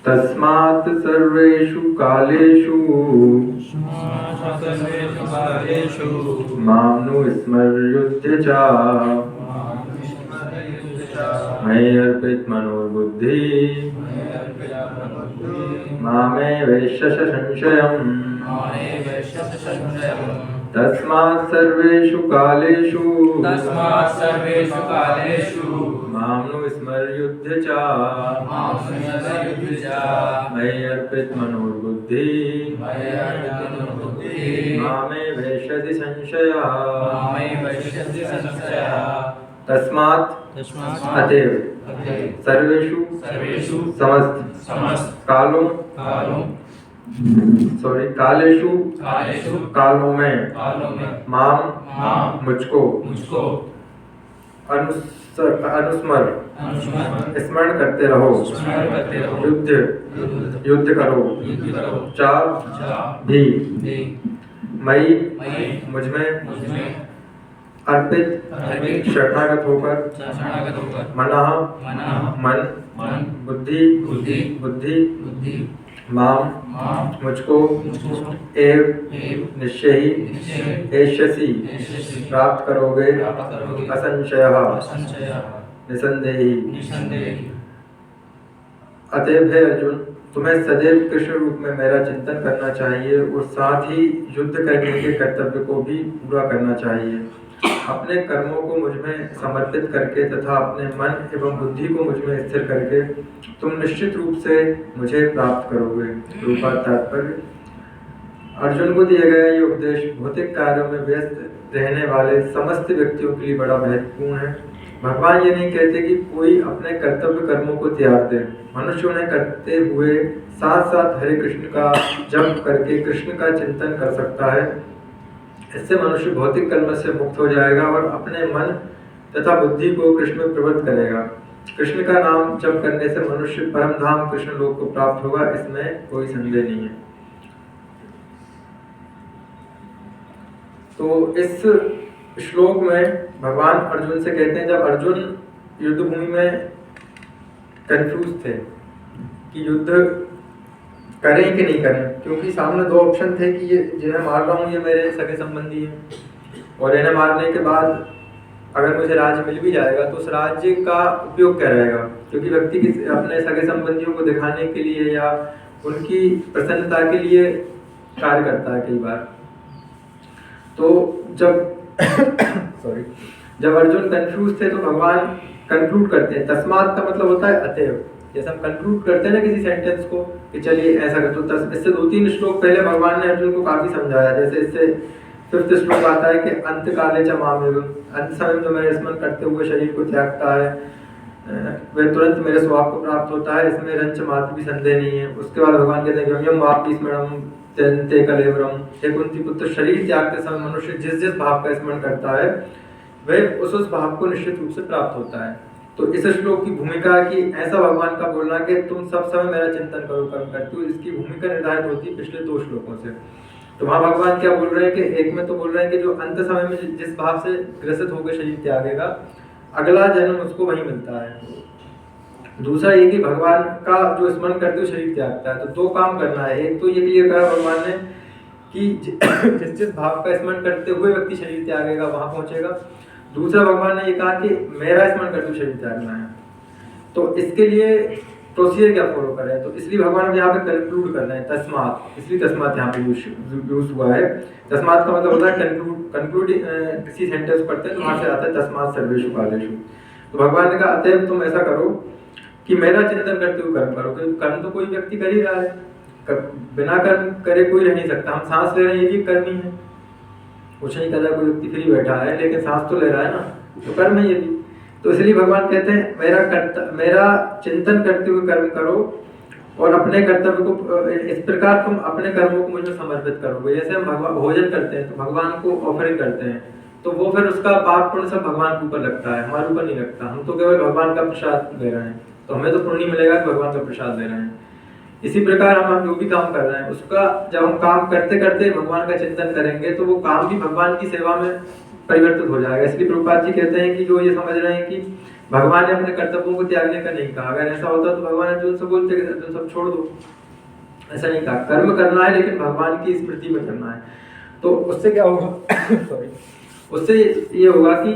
तस्मात् सर्वेषु कालेषु मां नुस्मर्युध्य च मयि अर्पित मनोबुद्धिः मामे वैश्यस संशयम् तस्मात् सर्वेषु कालेषु मां नुस्मर्युध्य च मयि अर्पित मनोबुद्धिः मामे वैश्यसि संशयः तस्मात् अतएव सर्वेषु समस्त कालों कालेषु कालों में माम मुझको अनुस्मर स्मरण करते रहो। युद्ध करो। चा भी मई मुझमें अर्पित शरणागत होकर मनः मन बुद्धि माम मुझको एव निश्चय ही एष्यसि प्राप्त करोगे असंशयः निसंदेही। अतएव हे अर्जुन, तुम्हें सदैव कृष्ण रूप में मेरा चिंतन करना चाहिए और साथ ही युद्ध करने के कर्तव्य को भी पूरा करना चाहिए। अपने कर्मों को मुझ में समर्पित करके तथा अपने मन एवं बुद्धि को मुझ में स्थिर करके तुम निश्चित रूप से मुझे प्राप्त करोगे। रूपा तात्पर्य, अर्जुन को दिया गया ये उपदेश भौतिक कार्यों में व्यस्त रहने वाले समस्त व्यक्तियों के लिए बड़ा महत्वपूर्ण है। भगवान ये नहीं कहते कि कोई अपने कर्तव्य कर्मों को त्याग दे। मनुष्य उन्हें करते हुए साथ साथ हरे कृष्ण का जप करके कृष्ण का चिंतन कर सकता है। इससे मनुष्य भौतिक कर्म से मुक्त हो जाएगा और अपने मन तथा बुद्धि को कृष्ण में प्रवृत्त करेगा। कृष्ण का नाम जप करने से मनुष्य परम धाम कृष्ण लोक को प्राप्त होगा, इसमें कोई संदेह नहीं है। तो इस श्लोक में भगवान अर्जुन से कहते हैं, जब अर्जुन युद्ध भूमि में कंफ्यूज थे कि युद्ध करें कि नहीं करें, क्योंकि सामने दो ऑप्शन थे कि ये जिन्हें मार रहा हूँ ये मेरे सगे संबंधी हैं और इन्हें मारने के बाद अगर मुझे राज्य मिल भी जाएगा तो उस राज्य का उपयोग क्या रहेगा, क्योंकि व्यक्ति अपने सगे संबंधियों को दिखाने के लिए या उनकी प्रसन्नता के लिए कार्य करता है कई बार। तो जब अर्जुन कंफ्यूज थे तो भगवान कंक्लूड करते हैं, तस्मात का मतलब होता है अतएव। जैसे हम कंक्लूड करते हैं ना किसी सेंटेंस को कि चलिए ऐसा कर, तो इससे 2-3 श्लोक पहले भगवान ने अर्जुन को काफी समझाया। जैसे इससे 5th श्लोक आता है कि अंत काले च मामेव, अंत समय में जो मेरे स्मरण करते हुए शरीर को त्यागता है वह तुरंत मेरे स्वभाव को प्राप्त होता है, इसमें रंच मात्र भी संदेह नहीं है। उसके बाद भगवान कहते हैं यम वापि स्मरणम ते कलेवरम, हे कुंती पुत्र, शरीर त्यागते समय मनुष्य जिस जिस भाव का स्मरण करता है वह उस भाव को निश्चित रूप से प्राप्त होता है। तो इस श्लोक की भूमिका कि ऐसा भगवान का बोलना कि तुम सब समय मेरा चिंतन करो कर्म करते हो, इसकी भूमिका निर्धारित होती है पिछले 2 श्लोकों से। तो वहाँ भगवान क्या बोल रहे हैं कि एक में तो बोल रहे हैं कि जो अंत समय में जिस भाव से ग्रसित होकर शरीर त्यागेगा अगला जन्म उसको वही मिलता है। दूसरा ये कि भगवान का जो स्मरण करते हुए शरीर त्यागता है। तो 2 काम करना है, एक तो ये क्लियर करा भगवान ने कि जिस भाव का स्मरण करते हुए व्यक्ति शरीर त्यागेगा वहां पहुंचेगा। दूसरा भगवान ने ये कहा कि मेरा स्मरण करते हुए शरीर त्यागना है, तो इसके लिए प्रोसीजर क्या फॉलो करें। तो इसलिए भगवान यहाँ पे कंक्लूड कर रहे हैं तस्मात, इसलिए तस्मात यहाँ पे यूज हुआ है। तस्मात का मतलब होता है कंक्लूड किसी सेंटेंस पढ़ते हैं तो वहां से आता है तस्मात सर्वेषु कालेषु। तो भगवान ने कहा अतएव तुम ऐसा करो कि मेरा चिंतन करते हुए कर्म करो, क्योंकि कर्म तो कोई व्यक्ति कर ही रहा है, बिना कर्म करे कोई रह नहीं सकता। हम सांस ले रहे हैं ये भी कर्म ही है, कुछ नहीं कर रहा कोई व्यक्ति फ्री बैठा है लेकिन सांस तो ले रहा है ना, तो कर्म है ये भी। तो इसलिए भगवान कहते हैं मेरा चिंतन करते हुए कर्म करो और अपने कर्तव्य को इस प्रकार तुम अपने कर्मों को मुझे समर्पित करोगे। जैसे हम भगवान भोजन करते हैं तो भगवान को ऑफरिंग करते हैं तो वो फिर उसका पाप पुण्य सब भगवान के ऊपर लगता है, हमारे ऊपर नहीं लगता। हम तो केवल भगवान का प्रसाद ले रहे हैं, तो हमें तो पुण्य मिलेगा कि भगवान का प्रसाद ले रहे हैं। इसी प्रकार हम जो भी काम कर रहे हैं उसका जब हम काम करते करते भगवान का चिंतन करेंगे तो वो काम भी भगवान की सेवा में परिवर्तित हो जाएगा। इसलिए प्रभुपाद जी कहते हैं कि जो ये समझ रहे हैं कि भगवान ने अपने कर्तव्यों को त्यागने का नहीं कहा, अगर ऐसा होता तो भगवान अर्जुन से बोलते कि अर्जुन सब छोड़ दो, ऐसा नहीं कहा। कर्म करना है लेकिन भगवान की स्मृति में करना है। तो उससे क्या होगा सॉरी, उससे ये होगा कि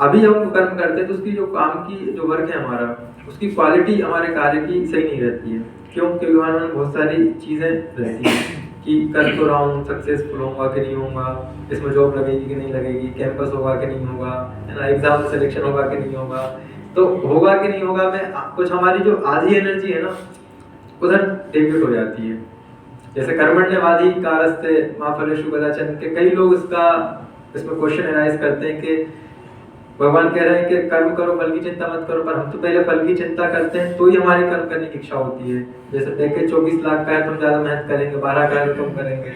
अभी हम कर्म करते हैं तो उसकी जो काम की जो वर्क है हमारा, उसकी क्वालिटी हमारे कार्य की सही नहीं रहती है। क्यों? क्योंकि भगवान में बहुत सारी चीज़ें रहती हैं कि कर तो रहा हूँ, सक्सेसफुल होगा कि नहीं होगा, इसमें जॉब लगेगी कि नहीं लगेगी, कैंपस होगा कि नहीं होगा, है ना, एग्जाम में सिलेक्शन होगा कि नहीं होगा। तो होगा कि नहीं होगा में कुछ हमारी जो आधी एनर्जी है ना उधर डेबिट हो जाती है। जैसे कर्मण्यवादी कारस्ते मां फलेषु कदाचन के कई लोग इसमें क्वेश्चन एराइज करते हैं कि भगवान कह रहे हैं कि कर्म करो फल की चिंता मत करो, पर हम तो पहले फल की चिंता करते हैं तो ही हमारी कर्म करने की इच्छा होती है। जैसे पैकेज 24 लाख का है तो हम ज़्यादा मेहनत करेंगे, 12 का है तो कम करेंगे।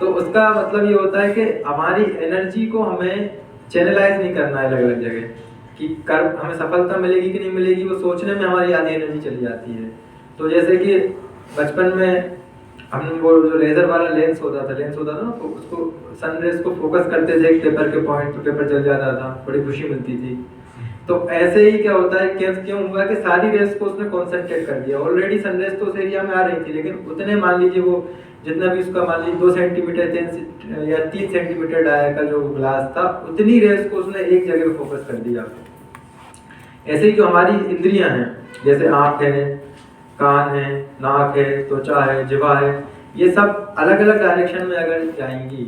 तो उसका मतलब ये होता है कि हमारी एनर्जी को हमें चैनलाइज नहीं करना है अलग अलग जगह, कि कर्म हमें सफलता मिलेगी कि नहीं मिलेगी वो सोचने में हमारी आधी एनर्जी चली जाती है। तो जैसे कि बचपन में हम वो जो लेजर वाला लेंस होता था ना, तो उसको सनरेज को फोकस करते थे एक पेपर के पॉइंट, तो पेपर जल जाता था, बड़ी खुशी मिलती थी। तो ऐसे ही क्या होता है, क्यों हुआ कि सारी रेस को उसने कॉन्सेंट्रेट कर दिया। ऑलरेडी सनरेज तो उस एरिया में आ रही थी, लेकिन उतने मान लीजिए वो जितना भी उसका मान लीजिए 2 सेंटीमीटर या 3 सेंटीमीटर डाया का जो ग्लास था, उतनी रेस को उसने एक जगह पे फोकस कर दिया। ऐसे ही जो हमारी इंद्रियां हैं, जैसे आँख है, कान है, नाक है, त्वचा है, जिह्वा है, ये सब अलग अलग डायरेक्शन में अगर जाएंगी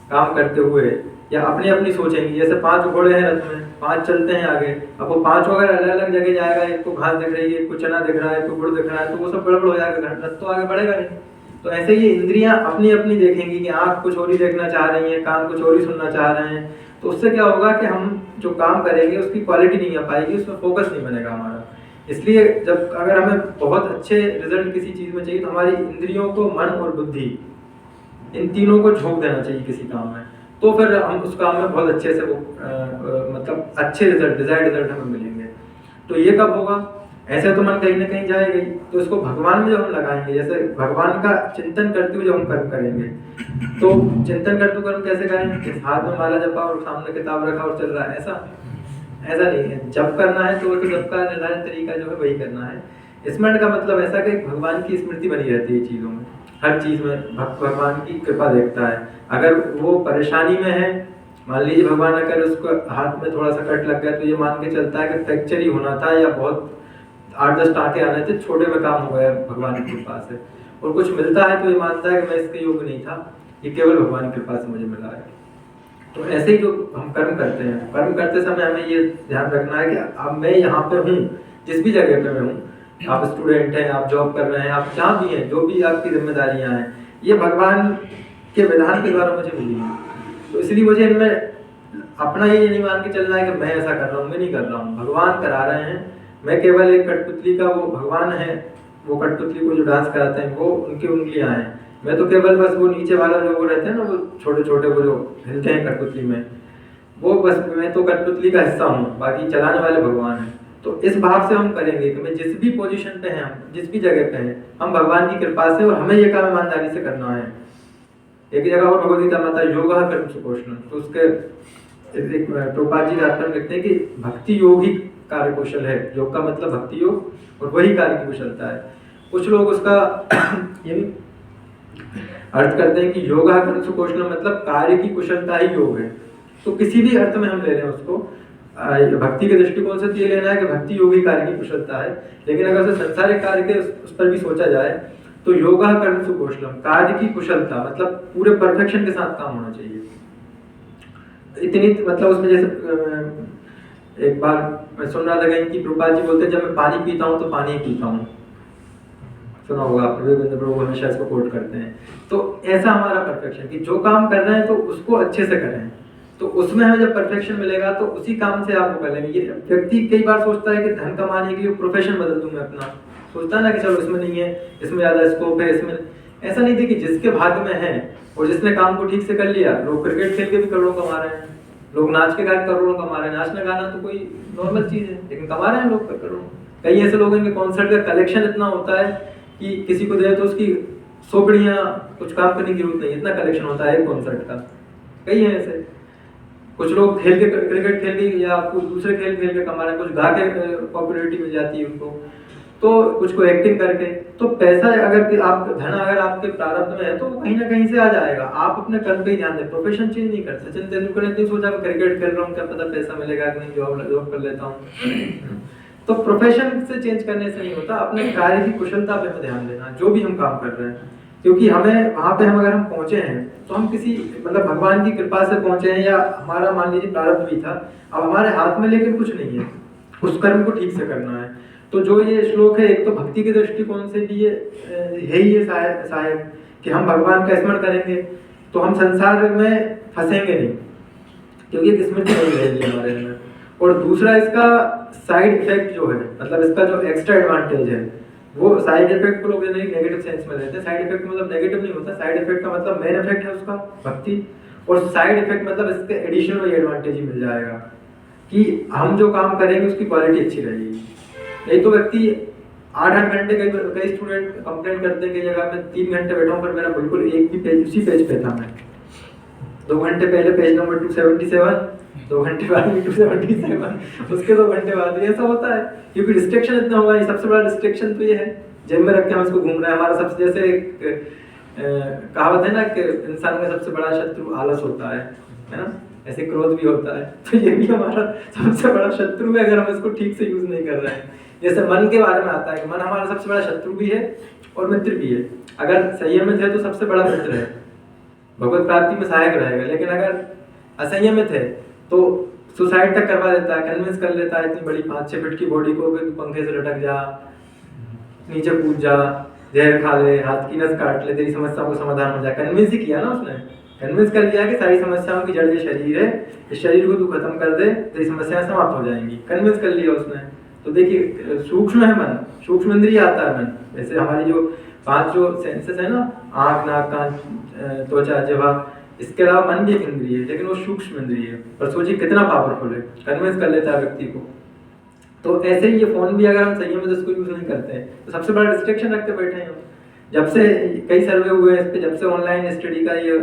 काम करते हुए या अपनी अपनी सोचेंगी, जैसे 5 घोड़े हैं रथ में, 5 चलते हैं आगे, अब वो 5 अगर अलग अलग जगह जाएगा, एक को घास दिख रही है, एक को चना दिख रहा है, एक को गुड़ दिख रहा है, तो वो सब गड़बड़ हो जाएगा, रथ तो आगे बढ़ेगा नहीं। तो ऐसे ही इंद्रियां अपनी अपनी देखेंगी कि आँख कुछ और ही देखना चाह रही है, कान कुछ और ही सुनना चाह रहे हैं, तो उससे क्या होगा कि हम जो काम करेंगे उसकी क्वालिटी नहीं आ पाएगी, उसमें फोकस नहीं बनेगा हमारा। इसलिए जब अगर हमें बहुत अच्छे रिजल्ट किसी चीज़ में चाहिए तो हमारी इंद्रियों को, मन और बुद्धि, इन तीनों को झोंक देना चाहिए किसी काम में, तो फिर हम उस काम में बहुत अच्छे से वो मतलब अच्छे रिजल्ट, डिजायर्ड रिजल्ट हमें मिलेंगे। तो ये कब होगा? ऐसे तो मन कहीं ना कहीं जाएगा ही, तो इसको भगवान में जब हम लगाएंगे, जैसे भगवान का चिंतन करते हुए जब हम कर्म करेंगे, तो चिंतन करते हुए कर्म कैसे करें? हाथ में माला जपा और सामने किताब रखा और चल रहा है, ऐसा नहीं है। जब करना है तो जब का निर्धारित तरीका जो है वही करना है। स्मरण का मतलब ऐसा कि भगवान की स्मृति बनी रहती है चीज़ों में, हर चीज़ में भगवान की कृपा देखता है। अगर वो परेशानी में है, मान लीजिए भगवान अगर उसको हाथ में थोड़ा सा कट लग गया, तो ये मान के चलता है कि फ्रैक्चर ही होना था या बहुत 8-10 टाँके आने थे, छोटे में काम हो गया भगवान की कृपा से। और कुछ मिलता है तो ये मानता है कि मैं इसके योग्य नहीं था, ये केवल भगवान की कृपा से मुझे मिला है। तो ऐसे ही जो हम कर्म करते हैं, कर्म करते समय हमें ये ध्यान रखना है कि अब मैं यहाँ पे हूँ, जिस भी जगह पे मैं हूँ, आप स्टूडेंट हैं, आप जॉब कर रहे हैं, आप जहाँ भी हैं, जो भी आपकी जिम्मेदारियाँ हैं, ये भगवान के विधान के द्वारा मुझे मिली है। तो इसलिए मुझे इनमें अपना ये नहीं मान के चलना है कि मैं ऐसा कर रहा हूँ, मैं नहीं कर रहा हूँ, भगवान करा रहे हैं। मैं केवल एक कठपुतली का, वो भगवान है, वो कठपुतली को जो डांस कराते हैं वो उनकी उंगलियाँ हैं, मैं तो केवल बस वो नीचे वाला जो वो रहते हैं ना, वो छोटे छोटे वो जो हिलते हैं कठपुतली में, वो बस मैं तो कठपुतली का हिस्सा हूँ, बाकी चलाने वाले भगवान हैं। तो इस भाव से हम करेंगे कि मैं जिस भी पोजीशन पे हैं, हम जिस भी जगह पे हैं, हम भगवान की कृपा से, और हमें ये काम ईमानदारी से करना है। एक जगह और भगवद गीता माता योगा कर्म सुकौशलम, तो उसके प्रभुपाद जी रास्ते में लिखते हैं कि भक्ति योग ही कार्य कौशल है। योग का मतलब भक्ति योग और वही कार्य की कुशलता है। कुछ लोग उसका ये भी अर्थ करते हैं कि योगा कर्म सुकौशलम मतलब कार्य की कुशलता ही योग है। तो किसी भी अर्थ में हम ले लें उसको, भक्ति के दृष्टिकोण से ये लेना है कि भक्ति योग ही कार्य की कुशलता है, लेकिन अगर उसे संसारिक कार्य के उस पर भी सोचा जाए तो योगा कर्म सुकौशलम, कार्य की कुशलता मतलब पूरे परफेक्शन के साथ काम होना चाहिए। इतनी मतलब उसमें जैसे एक बार मैं सुन रहा था कहीं कि प्रभुपाद जी बोलते हैं जब मैं पानी पीता हूँ तो पानी ही पीता हूँ, सुना होगा आपने, प्रभु हमेशा इसको कोट करते हैं। तो ऐसा हमारा परफेक्शन कि जो काम कर रहे हैं तो उसको अच्छे से करें, तो उसमें हमें जब परफेक्शन मिलेगा तो उसी काम से आप वो कर लेंगे। ये व्यक्ति कई बार सोचता है कि धन कमाने के लिए प्रोफेशन बदल दूं मैं अपना, सोचता है ना कि चलो इसमें नहीं है, इसमें ज़्यादा स्कोप है, इसमें ऐसा नहीं। देखिए जिसके भाग्य में है और जिसने काम को ठीक से कर लिया, लोग क्रिकेट खेल के भी करोड़ों कमा रहे हैं, लोग नाच के गा के करोड़ों कमा रहे हैं। नाचना गाना तो कोई नॉर्मल चीज़ है, लेकिन कमा रहे हैं लोग करोड़ों। कई ऐसे लोग हैं कि कॉन्सर्ट का कलेक्शन इतना होता है कि किसी को दे तो उसकी 100 कड़ियाँ कुछ काम करने की जरूरत नहीं, इतना कलेक्शन होता है एक कॉन्सर्ट का। कई हैं ऐसे, कुछ लोग खेल के क्रिकेट खेल के या कुछ दूसरे खेल खेल के कमा रहे हैं, कुछ गा के पॉपुलैरिटी मिल जाती है उनको, तो कुछ को एक्टिंग करके। तो पैसा अगर आप धन अगर आपके प्रारब्ध में है तो कहीं ना कहीं से आ जाएगा। आप अपने कर्म पे ही ध्यान दें, प्रोफेशन चेंज नहीं कर। सचिन तेंदुलकर ने नहीं सोचा मैं क्रिकेट खेल रहा हूँ, क्या पता पैसा मिलेगा कि नहीं, जॉब कर लेता हूँ। तो प्रोफेशन से चेंज करने से नहीं होता, अपने कार्य की कुशलता पे ध्यान देना जो भी हम काम कर रहे हैं। क्योंकि हमें वहाँ पे हम अगर हम पहुँचे हैं तो हम किसी मतलब भगवान की कृपा से पहुँचे हैं, या हमारा मान लीजिए प्रारब्ध भी था, अब हमारे हाथ में लेकिन कुछ नहीं है, उस कर्म को ठीक से करना है। तो जो ये श्लोक है, एक तो भक्ति के दृष्टिकोण से भी ये यही है सहायक कि हम भगवान का स्मरण करेंगे तो हम संसार में फंसेंगे नहीं, क्योंकि एक स्मृति नहीं रहेगी हमारे अंदर। और दूसरा इसका साइड इफेक्ट जो है, मतलब इसका जो एक्स्ट्रा एडवांटेज है, वो साइड इफेक्ट को लोग नेगेटिव सेंस में लेते हैं। साइड इफेक्ट मतलब नेगेटिव नहीं होता, साइड इफेक्ट का मतलब मेन इफेक्ट है उसका भक्ति, और साइड इफेक्ट मतलब इसके एडिशनल ये एडवांटेज ही मिल जाएगा कि हम जो काम करेंगे उसकी क्वालिटी अच्छी रहेगी। नहीं तो व्यक्ति 8-8 घंटे, कई स्टूडेंट कंप्लेंट करते हैं कि जगह मैं 3 घंटे बैठा हूँ पर मेरा बिल्कुल एक भी पेज उसी पेज पे था, मैं 2 घंटे पहले पेज नंबर 277, 2 घंटे बाद भी 277, उसके 2 घंटे बाद भी ऐसा होता है क्योंकि डिस्ट्रैक्शन इतना होगा। ये सबसे बड़ा डिस्ट्रैक्शन तो ये है, जेब में रख के हम इसको घूम रहे हैं। हमारा सबसे, जैसे कहावत है ना कि इंसान का सबसे बड़ा शत्रु आलस होता है ना, ऐसे क्रोध भी होता है। तो ये भी हमारा सबसे बड़ा शत्रु है अगर हम इसको ठीक से यूज नहीं कर रहे हैं। जैसे मन के बारे में आता है कि मन हमारा सबसे बड़ा शत्रु भी है और मित्र भी है। अगर संयमित है तो सबसे बड़ा मित्र है, भगवत प्राप्ति में सहायक रहेगा। लेकिन अगर असंयमित है तो सुसाइड तक करवा देता है, कन्विंस कर लेता है इतनी बड़ी 5-6 फीट की बॉडी को कि पंखे से लटक जा, नीचे कूद जा, जहर खा ले, हाथ की नस काट ले, तेरी समस्या को समाधान हो जाए। कन्विंस ही किया ना उसने, कन्विंस कर दिया कि सारी समस्याओं की जड़ ये शरीर है, इस शरीर को तू खत्म कर दे, तेरी समस्याएं समाप्त हो जाएंगी। कन्विंस कर लिया उसने। तो देखिए सूक्ष्म है मन, सूक्ष्म इंद्रिय आता है मन। जैसे हमारी जो 5 जो सेंसेस है ना, आँख, नाक, कान, त्वचा, जिह्वा, इसके अलावा मन भी एक इंद्रिय है, लेकिन वो सूक्ष्म इंद्रिय है। पर सोचिए कितना पावरफुल है, कन्विंस कर लेता है व्यक्ति को। तो ऐसे ही ये फोन भी अगर हम संयम से इसको यूज नहीं करते हैं तो सबसे बड़ा डिस्ट्रैक्शन रख के बैठे हैं हम। जब से कई सर्वे हुए हैं इस पे, जब से ऑनलाइन स्टडी का ये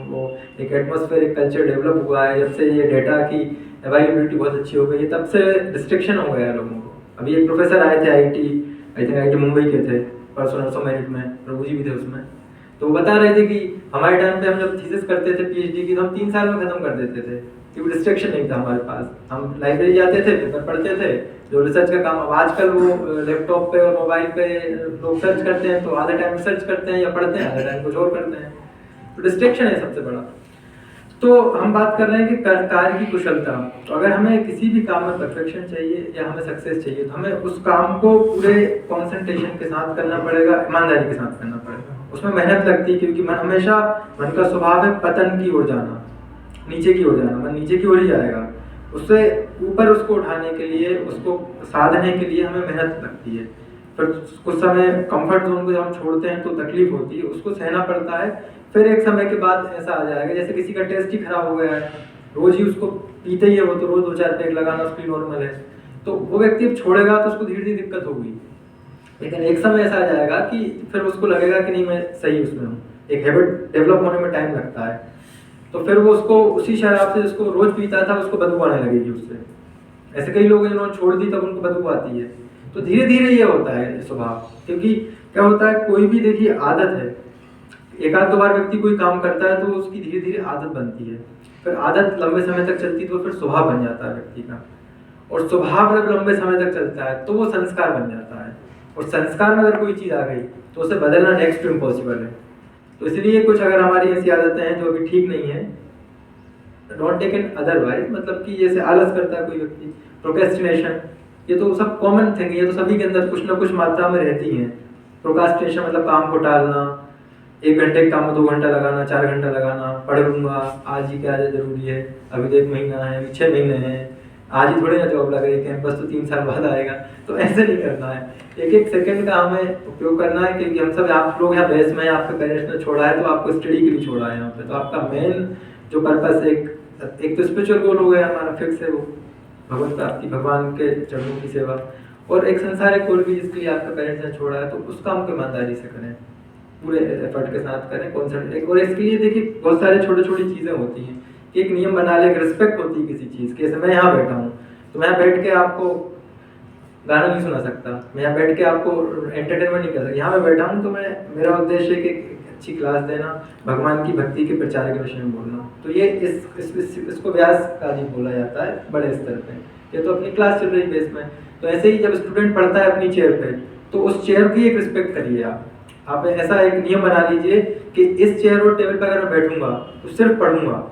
वो एक एटमॉस्फेयर, एक कल्चर डेवलप हुआ है, जब से ये डेटा की अवेलेबिलिटी बहुत अच्छी हो गई है, तब से डिस्ट्रैक्शन हो गया है लोगों को। अभी एक प्रोफेसर आए थे आई टी मुंबई के थे, परसों मेरिट में, प्रभु जी भी थे उसमें। तो वो बता रहे थे कि हमारे टाइम पे हम जब थीसिस करते थे पीएचडी की, तो हम 3 साल में खत्म कर देते थे क्योंकि डिस्ट्रैक्शन नहीं था हमारे पास। हम लाइब्रेरी जाते थे, पेपर पढ़ते थे, जो रिसर्च का काम। अब आजकल वो लैपटॉप पे और मोबाइल पे लोग सर्च करते हैं, तो आधे टाइम सर्च करते हैं या पढ़ते हैं, आधे टाइम कुछ और करते हैं। तो डिस्ट्रैक्शन है सबसे बड़ा। तो हम बात कर रहे हैं कि कार्य की कुशलता। तो अगर हमें किसी भी काम में परफेक्शन चाहिए या हमें सक्सेस चाहिए तो हमें उस काम को पूरे कॉन्सेंट्रेशन के साथ करना पड़ेगा, ईमानदारी के साथ करना पड़ेगा। उसमें मेहनत लगती है क्योंकि मन हमेशा, मन का स्वभाव है पतन की ओर जाना, नीचे की ओर जाना। मन नीचे की ओर ही जाएगा। उससे ऊपर उसको उठाने के लिए, उसको साधने के लिए हमें मेहनत लगती है। फिर कुछ समय कंफर्ट जोन को जब हम छोड़ते हैं तो तकलीफ होती है, उसको सहना पड़ता है। फिर एक समय के बाद ऐसा आ जाएगा जैसे किसी का टेस्ट ही खराब हो गया है, रोज ही उसको पीते ही है वो, तो रोज 2-4 पैक लगाना उसके लिए नॉर्मल है। तो वो व्यक्ति छोड़ेगा तो उसको धीरे धीरे दिक्कत होगी, लेकिन एक समय ऐसा आ जाएगा कि फिर उसको लगेगा कि नहीं मैं सही उसमें हूँ। एक हैबिट डेवलप होने में टाइम लगता है। तो फिर वो उसको उसी शराब से जिसको रोज पीता था उसको बदबू आने लगेगी उससे। ऐसे कई लोग जिन्होंने छोड़ दी तब उनको बदबू आती है। तो धीरे धीरे ये होता है स्वभाव। क्योंकि क्या होता है, कोई भी देखिए आदत है, एक आध 2 बार व्यक्ति कोई काम करता है तो उसकी धीरे धीरे आदत बनती है। फिर आदत लंबे समय तक चलती तो फिर स्वभाव बन जाता है व्यक्ति का। और स्वभाव जब लंबे समय तक चलता है तो वो संस्कार बन जाता है। और संस्कार में अगर कोई चीज़ आ गई तो उसे बदलना नेक्स्ट टू इम्पॉसिबल है। तो इसलिए कुछ अगर हमारी ऐसी आदतें हैं जो अभी ठीक नहीं है, डोंट टेक इट अदरवाइज, मतलब कि जैसे आलस करता है कोई व्यक्ति, प्रोक्रेस्टिनेशन, ये तो सब कॉमन थिंग है, ये तो सभी के अंदर कुछ ना कुछ मात्रा में रहती हैं। प्रोक्रास्टिनेशन मतलब काम को टालना, 1 घंटे के काम में 2 घंटा लगाना, 4 घंटा लगाना, पढ़ लूंगा, आज ही क्या जरूरी है, अभी तो 1 महीना है, अभी 6 महीने हैं, आज ही थोड़ी ना जॉब लग रही कैंपस तो 3 साल बाद आएगा। तो ऐसे नहीं करना है, एक एक सेकंड का हमें उपयोग करना है। क्योंकि हम सब, आप लोग यहाँ बेस में, आपके पेरेंट्स ने छोड़ा है तो आपको स्टडी के लिए छोड़ा है यहाँ पे। तो आपका मेन जो पर्पस, एक तो स्पिरिचुअल गोल हो गया हमारा, फिक्स है वो भगवत प्राप्ति, भगवान के चरणों की सेवा, और एक संसारिक गोल भी जिसके लिए आपके पेरेंट्स ने छोड़ा है। तो उस काम को ईमानदारी से करें, पूरे एफर्ट के साथ करें, कॉन्सेंट्रेट। और इसके लिए देखिए बहुत सारे छोटी छोटी चीज़ें होती हैं कि एक नियम बना ले, एक रिस्पेक्ट होती है किसी चीज़ की। जैसे मैं यहाँ बैठा हूँ तो मैं बैठ के आपको गाना नहीं सुना सकता, मैं यहाँ बैठ के आपको एंटरटेनमेंट नहीं कर सकता। यहाँ मैं बैठा हूँ तो मेरा उद्देश्य है कि अच्छी क्लास देना, भगवान की भक्ति के प्रचार के विषय में बोलना। तो ये इसको व्यास का नहीं बोला जाता है बड़े स्तर पे, ये तो अपनी क्लास चल रही बेस में। तो ऐसे ही जब स्टूडेंट पढ़ता है अपनी चेयर पे, तो उस चेयर की एक रिस्पेक्ट करिए आप ऐसा एक नियम बना लीजिए कि इस चेयर और टेबल पर अगर मैं बैठूंगा तो सिर्फ पढ़ूंगा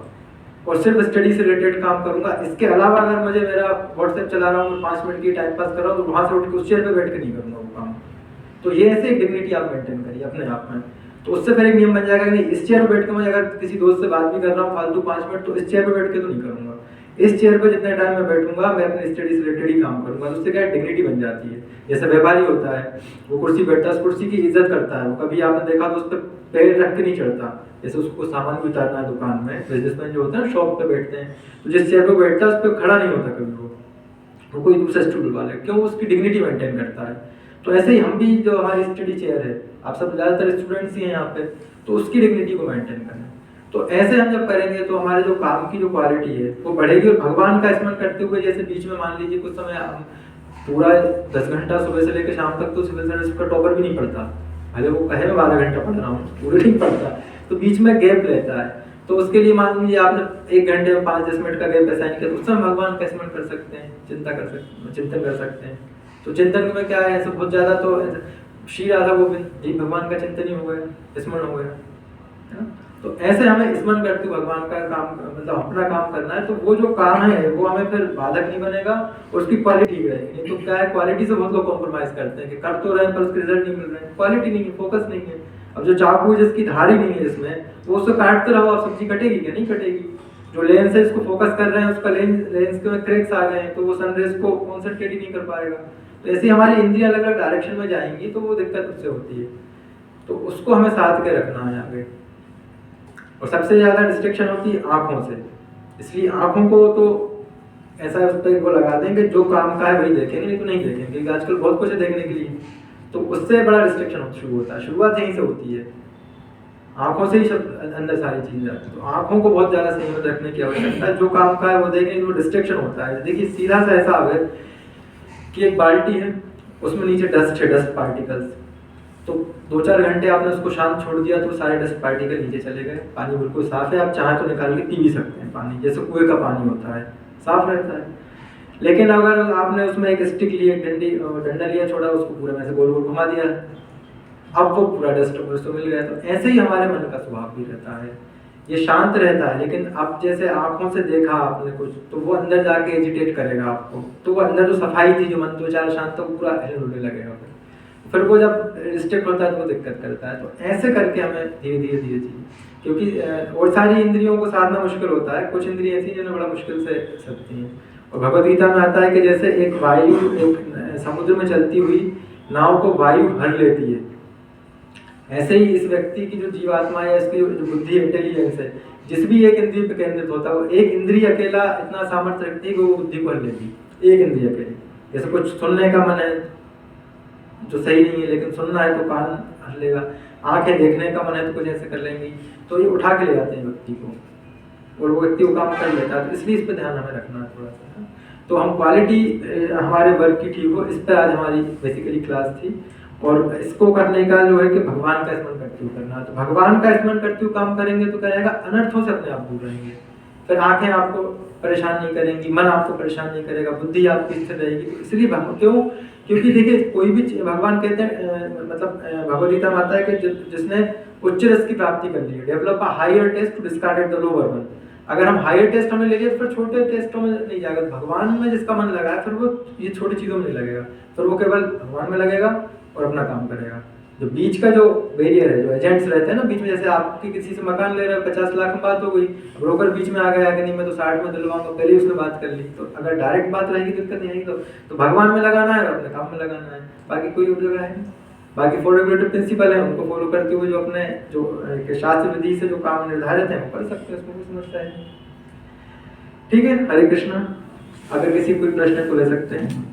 और सिर्फ स्टडी से रिलेटेड काम करूंगा। इसके अलावा अगर मुझे, मेरा व्हाट्सएप चला रहा हूँ, 5 मिनट की टाइम पास कर रहा हूँ, तो वहाँ से उठ के उस चेयर पे बैठ के नहीं करूंगा वो काम। तो ये ऐसे एक डिग्निटी आप मेंटेन करिए अपने आप में। तो उससे फिर एक नियम बन जाएगा कि नहीं, इस चेयर पर बैठ के मैं अगर किसी दोस्त से बात भी कर रहा हूँ फालतू 5 मिनट, तो इस चेयर पर बैठ के तो नहीं करूँगा, इस चेयर पर जितने टाइम मैं बैठूंगा मैं अपने स्टडी से रिलेटेड ही काम करूंगा। तो उससे क्या डिग्निटी बन जाती है। जैसे व्यापारी होता है, वो कुर्सी बैठता है, उस कुर्सी की इज्जत करता है, वो कभी आपने देखा तो उस पर पैर रख के नहीं चढ़ता। जैसे उसको सामान भी उतारना है दुकान में, बिजनेसमैन जो होता है शॉप पे बैठते हैं, तो जिस चेयर पे बैठता है उस पर खड़ा नहीं होता कभी, वो कोई दूसरा स्टूल बुलवा ले, क्यों? उसकी डिग्निटी मेंटेन करता है। तो ऐसे ही हम भी, जो हमारी स्टडी चेयर है, आप सब ज़्यादातर स्टूडेंट्स ही हैं यहाँ पे, तो उसकी डिग्निटी को मेंटेन करना। तो ऐसे हम जब करेंगे तो हमारे जो काम की जो क्वालिटी है वो बढ़ेगी। और भगवान का स्मरण करते हुए, जैसे बीच में मान लीजिए कुछ समय हम पूरा 10 घंटा सुबह से लेकर शाम तक तो सिविल सर्विस का टॉपर भी नहीं पढ़ता, भले वो कहे मैं 12 घंटा पढ़ रहा हूँ, पूरे नहीं पढ़ता, तो बीच में गैप रहता है। तो उसके लिए मान लीजिए आपने 1 घंटे में 5-10 मिनट का गैप असाइन किया, तो उस समय भगवान का स्मरण कर सकते हैं, चिंतन कर सकते हैं। तो चिंतन में क्या है, ऐसे बहुत ज़्यादा तो श्री राधा गोविंद जी भगवान का चिंतन ही हो गया, स्मरण हो गया, है ना। तो ऐसे हमें स्मरण करते हुए भगवान का काम, मतलब अपना काम करना है। तो वो जो काम है वो हमें फिर बाधक नहीं बनेगा और उसकी क्वालिटी ठीक रहेगी। नहीं तो क्या है, क्वालिटी से बहुत लोग कॉम्प्रोमाइज करते हैं कि कर तो रहे हैं पर उसके रिजल्ट नहीं मिल रहे हैं, क्वालिटी नहीं है, फोकस नहीं है। अब जो चाकू है जिसकी धारी नहीं है जिसमें, वो उसको काटते रहो, आप सब्जी कटेगी क्या? नहीं कटेगी। जो लेंस है इसको फोकस कर रहे हैं, उसका लेंस के में क्रैक्स आ गए हैं, तो वो सनरेज को कॉन्सेंट्रेट ही नहीं कर पाएगा। तो ऐसे हमारी इंद्रियां अलग अलग डायरेक्शन में जाएंगी तो वो दिक्कत उससे होती है। तो उसको हमें साथ के रखना है आगे। और सबसे ज़्यादा डिस्ट्रैक्शन होती है आँखों से, इसलिए आँखों को तो ऐसा उस पर वो लगा दें कि जो काम का है वही देखेंगे, नहीं तो नहीं देखेंगे, क्योंकि आजकल बहुत कुछ है देखने के लिए। तो उससे बड़ा डिस्ट्रैक्शन शुरू होता है, शुरुआत यहीं से होती है, आँखों से ही सब अंदर सारी चीज़ें आती है। तो आँखों को बहुत ज़्यादा संयम रखने की आवश्यकता है। जो काम का है वो देखेंगे, वो डिस्ट्रैक्शन होता है। देखिए सीधा सा ऐसा अगर कि एक बाल्टी है, उसमें नीचे डस्ट है, डस्ट पार्टिकल्स, तो 2-4 घंटे आपने उसको शांत छोड़ दिया तो सारे डस्ट पार्टिकल नीचे चले गए, पानी बिल्कुल साफ है, आप चाहें तो निकाल के पी भी सकते हैं पानी, जैसे कुएं का पानी होता है, साफ रहता है। लेकिन अगर आपने उसमें एक स्टिक ली, एक डंडा लिया, छोड़ा, उसको पूरा में से गोल गोल घुमा दिया, अब वो पूरा डस्ट उसको मिल गया। तो ऐसे ही हमारे मन का स्वभाव भी रहता है, ये शांत रहता है, लेकिन अब जैसे आंखों से देखा आपने कुछ, तो वो अंदर जाके एजिटेट करेगा आपको, तो वो अंदर जो सफाई थी, जो मन तो चार शांत, तो पूरा हिलने लगेगा। फिर वो जब रिस्ट्रिक्ट होता है तो वो दिक्कत करता है। तो ऐसे करके हमें धीरे धीरे क्योंकि और सारी इंद्रियों को साधना मुश्किल होता है, कुछ इंद्रियां ऐसी जिन्हें बड़ा मुश्किल से सकती हैं। और भगवद गीता में आता है कि जैसे एक वायु एक समुद्र में चलती हुई नाव को वायु भर लेती है, ऐसे ही इस व्यक्ति की जो जीवात्मा है, इसकी जो बुद्धि इंटेलिजेंस है, जिस भी एक इंद्रिय पे केंद्रित होता है, वो एक इंद्रिय अकेला इतना सामर्थ्य रखती है कि वो बुद्धि को हर लेगी, एक इंद्रिय अकेली। जैसे कुछ सुनने का मन है जो सही नहीं है, लेकिन सुनना है तो कान हर लेगा, आंखें देखने का मन है तो कुछ ऐसे कर लेंगी, तो ये उठा के ले जाते हैं व्यक्ति को, और वो व्यक्ति वो काम कर लेता है। तो इसलिए इस पर ध्यान हमें रखना है थोड़ा सा। तो हम क्वालिटी हमारे वर्क की ठीक हो, इस पर आज हमारी बेसिकली क्लास थी। और इसको करने का जो है कि भगवान का स्मरण करते हुए करना है। तो भगवान का स्मरण करते हुए काम करेंगे तो क्या रहेगा, अनर्थों से अपने आप दूर रहेंगे। फिर आंखें आपको परेशान नहीं करेंगी, मन आपको परेशान नहीं करेगा, बुद्धि आपकी स्थिर रहेगी। तो इसलिए क्यों, क्योंकि देखिए कोई भी भगवान कहते हैं, मतलब भगवद गीता में आता है कि जिसने उच्च रस की प्राप्ति कर ली है, develop a higher test to discard the lower one. अगर हम हायर टेस्ट हमें ले लिए तो फिर छोटे टेस्टों में नहीं जाएगा। भगवान में जिसका मन लगा है फिर वो ये छोटी चीज़ों में नहीं लगेगा, फिर वो केवल भगवान में लगेगा और अपना काम करेगा। जो बीच का जो बैरियर है, जो एजेंट्स रहते हैं ना बीच में, जैसे आपकी किसी से मकान ले रहे हो, 50 लाख में बात हो गई, ब्रोकर बीच में आ गया कि नहीं मैं तो 60 में दिलवाऊंगा, पहले ही उसने बात कर ली। तो अगर डायरेक्ट बात रहेगी दिक्कत नहीं आएगी। तो भगवान में लगाना है और अपने काम में लगाना है, बाकी कोई और जगह है नहीं। बाकी 4 रेगुलेटिव प्रिंसिपल है, उनको फॉलो करते हुए जो अपने जो शास्त्र विधि से जो काम निर्धारित है वो कर सकते हैं, उसमें कोई समस्या है। ठीक है, हरे कृष्णा। अगर किसी कोई प्रश्न को ले सकते हैं।